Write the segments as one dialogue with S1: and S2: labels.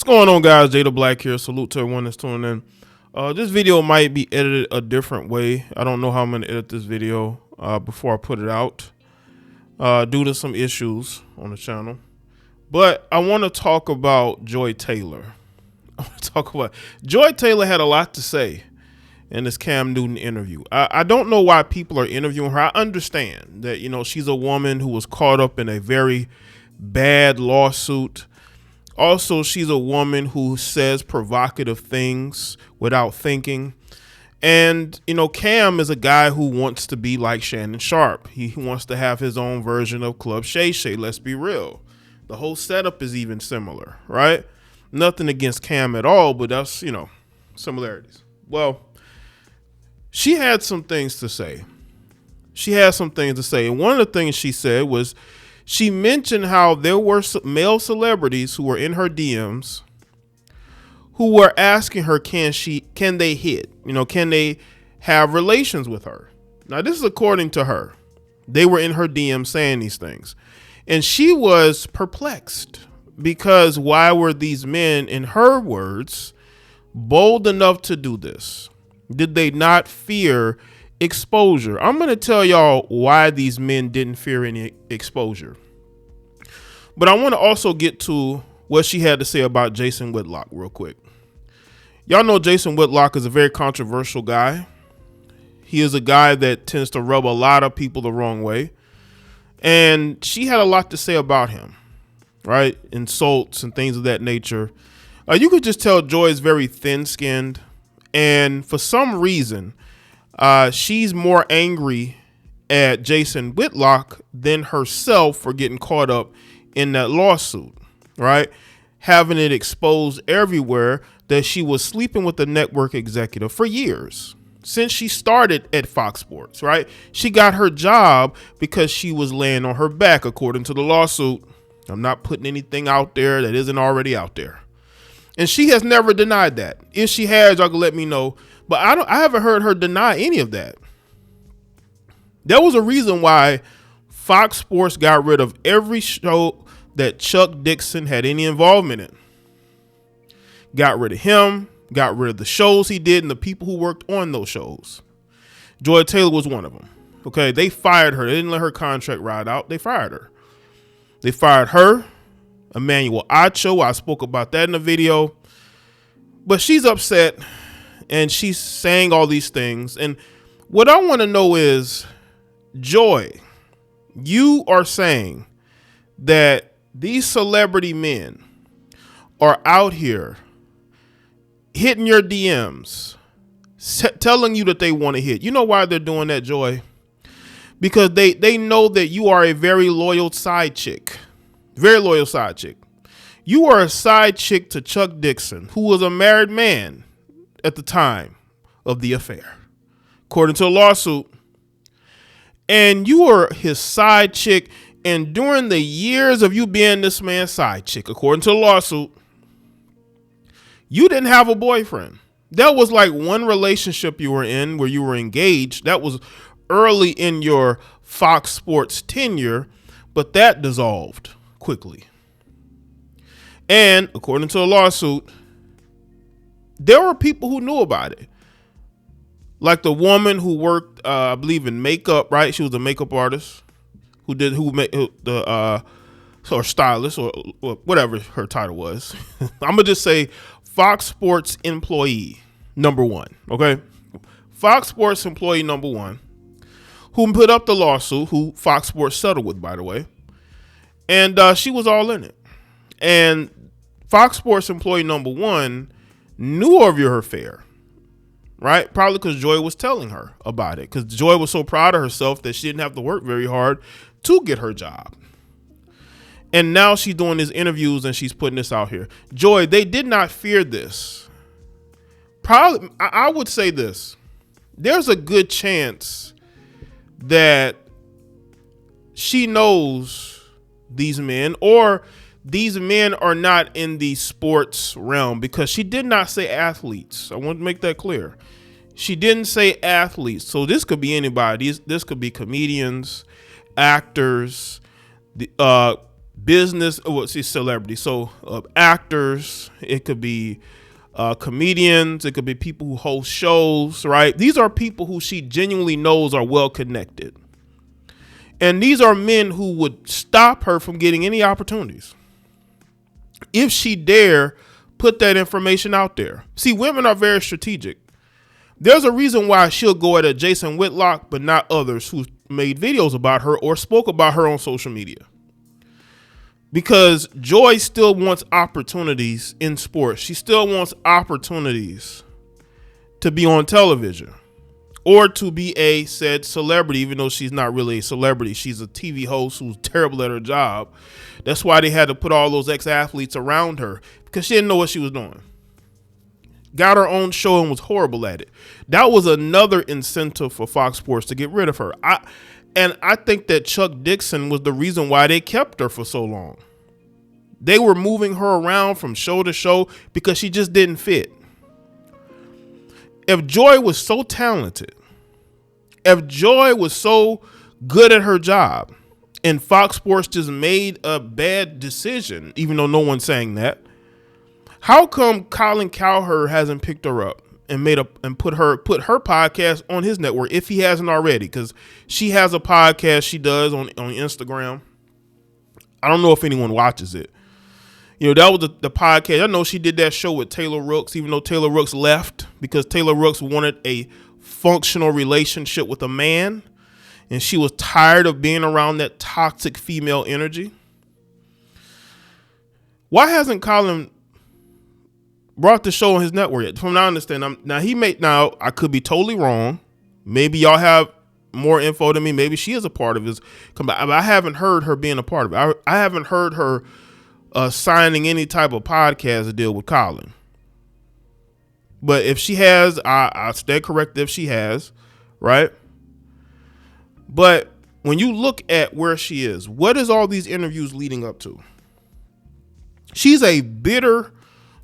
S1: What's going on, guys? Jay the Black here. Salute to everyone that's tuning in. This video might be edited a different way. I don't know how I'm going to edit this video before I put it out due to some issues on the channel. But I want to talk about Joy Taylor. Joy Taylor had a lot to say in this Cam Newton interview. I don't know why people are interviewing her. I understand that, she's a woman who was caught up in a very bad lawsuit. Also, she's a woman who says provocative things without thinking. And, Cam is a guy who wants to be like Shannon Sharpe. He wants to have his own version of Club Shay Shay. Let's be real. The whole setup is even similar, right? Nothing against Cam at all, but that's, similarities. Well, she had some things to say. And one of the things she said was, she mentioned how there were male celebrities who were in her DMs who were asking her, can they hit? Can they have relations with her? Now, this is according to her. They were in her DMs saying these things. And she was perplexed because why were these men, in her words, bold enough to do this? Did they not fear exposure? I'm going to tell y'all why these men didn't fear any exposure. But I want to also get to what she had to say about Jason Whitlock real quick. Y'all know Jason Whitlock is a very controversial guy. He is a guy that tends to rub a lot of people the wrong way. And she had a lot to say about him, right? Insults and things of that nature. You could just tell Joy is very thin-skinned. And for some reason, she's more angry at Jason Whitlock than herself for getting caught up in that lawsuit, right? Having it exposed everywhere that she was sleeping with the network executive for years, since she started at Fox Sports, right? She got her job because she was laying on her back, according to the lawsuit. I'm not putting anything out there that isn't already out there. And she has never denied that. If she has, y'all can let me know. But I haven't heard her deny any of that. There was a reason why Fox Sports got rid of every show that Chuck Dixon had any involvement in. Got rid of him, got rid of the shows he did and the people who worked on those shows. Joy Taylor was one of them. Okay, they fired her. They didn't let her contract ride out. They fired her. They fired her, Emmanuel Acho. I spoke about that in the video. But she's upset and she's saying all these things. And what I want to know is, Joy, you are saying that these celebrity men are out here hitting your DMs, telling you that they want to hit. You know why they're doing that, Joy? Because they know that you are a very loyal side chick. Very loyal side chick. You are a side chick to Chuck Dixon, who was a married man at the time of the affair, according to a lawsuit. And you were his side chick. And during the years of you being this man's side chick, according to the lawsuit, you didn't have a boyfriend. That was like one relationship you were in where you were engaged. That was early in your Fox Sports tenure, but that dissolved quickly. And according to the lawsuit, there were people who knew about it. Like the woman who worked, I believe, in makeup, right? She was a makeup artist or stylist or whatever her title was. I'm gonna just say Fox Sports employee number one. Okay, Fox Sports employee number one, who put up the lawsuit, who Fox Sports settled with, by the way, and she was all in it. And Fox Sports employee number one knew of your affair. Right? Probably because Joy was telling her about it. Because Joy was so proud of herself that she didn't have to work very hard to get her job. And now she's doing these interviews and she's putting this out here. Joy, they did not fear this. Probably, I would say this. There's a good chance that she knows these men, or these men are not in the sports realm, because she did not say athletes. I want to make that clear. She didn't say athletes. So this could be anybody. This could be comedians, actors, business, well, see, celebrity. So actors, it could be comedians, it could be people who host shows, right? These are people who she genuinely knows are well connected. And these are men who would stop her from getting any opportunities if she dare put that information out there. See, women are very strategic. There's a reason why she'll go at a Jason Whitlock, but not others who made videos about her or spoke about her on social media. Because Joy still wants opportunities in sports. She still wants opportunities to be on television or to be a said celebrity, even though she's not really a celebrity. She's a TV host who's terrible at her job. That's why they had to put all those ex-athletes around her, because she didn't know what she was doing. Got her own show and was horrible at it. That was another incentive for Fox Sports to get rid of her. I think that Chuck Dixon was the reason why they kept her for so long. They were moving her around from show to show because she just didn't fit. If Joy was so talented, if Joy was so good at her job, and Fox Sports just made a bad decision, even though no one's saying that, how come Colin Cowherd hasn't picked her up and put her podcast on his network if he hasn't already? Because she has a podcast she does on Instagram. I don't know if anyone watches it. You know, that was the podcast. I know she did that show with Taylor Rooks, even though Taylor Rooks left because Taylor Rooks wanted a functional relationship with a man, and she was tired of being around that toxic female energy. Why hasn't Colin brought the show on his network yet? From what I understand, now I could be totally wrong. Maybe y'all have more info than me. Maybe she is a part of his. I haven't heard her being a part of it. I haven't heard her signing any type of podcast deal with Colin. But if she has, I stand corrected if she has, right? But when you look at where she is, what is all these interviews leading up to? She's a bitter,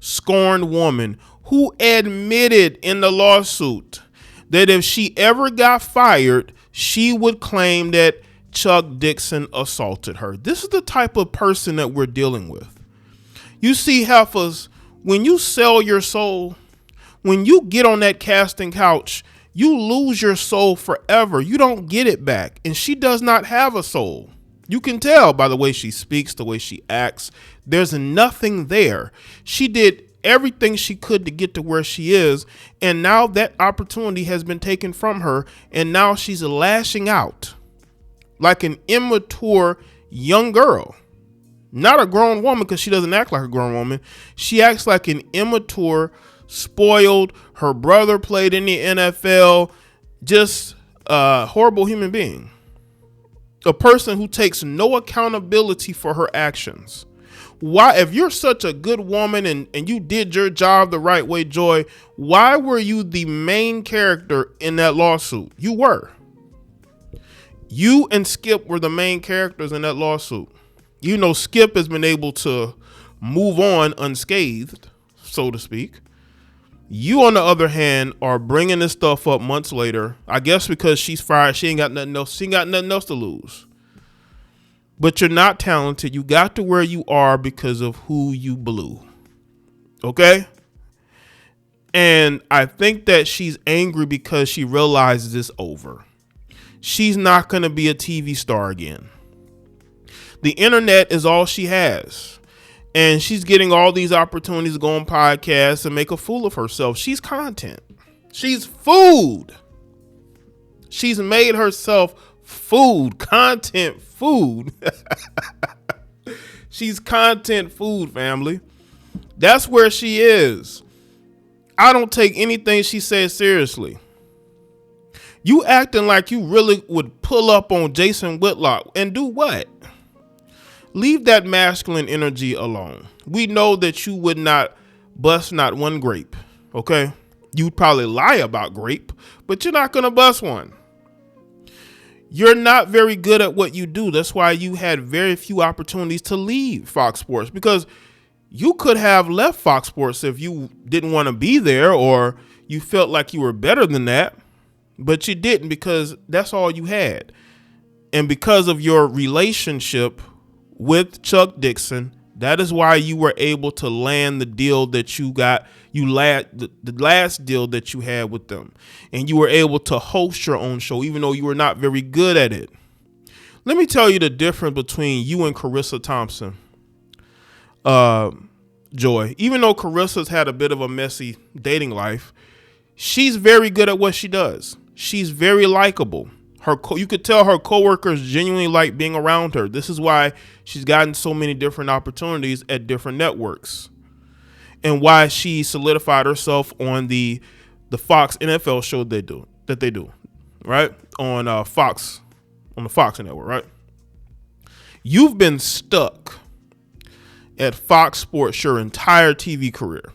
S1: scorned woman who admitted in the lawsuit that if she ever got fired, she would claim that Chuck Dixon assaulted her. This is the type of person that we're dealing with. You see, heifers, when you sell your soul, when you get on that casting couch, you lose your soul forever. You don't get it back. And she does not have a soul. You can tell by the way she speaks, the way she acts. There's nothing there. She did everything she could to get to where she is, and now that opportunity has been taken from her, and now she's lashing out like an immature young girl. Not a grown woman, because she doesn't act like a grown woman. She acts like an immature, spoiled, her brother played in the NFL, just a horrible human being. A person who takes no accountability for her actions. Why, if you're such a good woman and you did your job the right way, Joy, why were you the main character in that lawsuit? You were. You and Skip were the main characters in that lawsuit. You know, Skip has been able to move on unscathed, so to speak. You, on the other hand, are bringing this stuff up months later. I guess because she's fired, she ain't got nothing else. She ain't got nothing else to lose. But you're not talented. You got to where you are because of who you blew. Okay? And I think that she's angry because she realizes it's over. She's not going to be a TV star again. The internet is all she has. And she's getting all these opportunities to go on podcasts and make a fool of herself. She's content. She's food. She's made herself food. Content food. She's content food, family. That's where she is. I don't take anything she says seriously. You acting like you really would pull up on Jason Whitlock and do what? Leave that masculine energy alone. We know that you would not bust not one grape, okay? You'd probably lie about grape, but you're not going to bust one. You're not very good at what you do. That's why you had very few opportunities to leave Fox Sports, because you could have left Fox Sports if you didn't want to be there or you felt like you were better than that, but you didn't because that's all you had. And because of your relationship with Chuck Dixon. That is why you were able to land the deal that you got. The last deal that you had with them, and you were able to host your own show, even though you were not very good at it. Let me tell you the difference between you and Carissa Thompson, Joy. Even though Carissa's had a bit of a messy dating life, she's very good at what she does. She's very likable. You could tell her coworkers genuinely like being around her. This is why she's gotten so many different opportunities at different networks, and why she solidified herself on the Fox NFL show they do, right? On the Fox network, right? You've been stuck at Fox Sports your entire TV career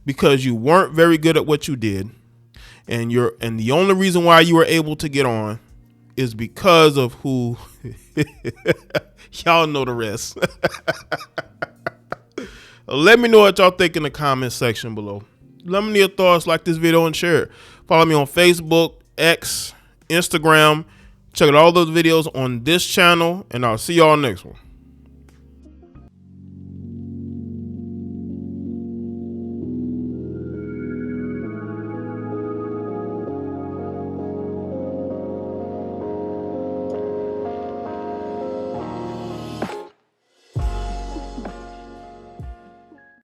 S1: because you weren't very good at what you did. And the only reason why you were able to get on is because of who y'all know the rest. Let me know what y'all think in the comment section below. Let me know your thoughts. Like this video and share it. Follow me on Facebook, X, Instagram. Check out all those videos on this channel, and I'll see y'all next one.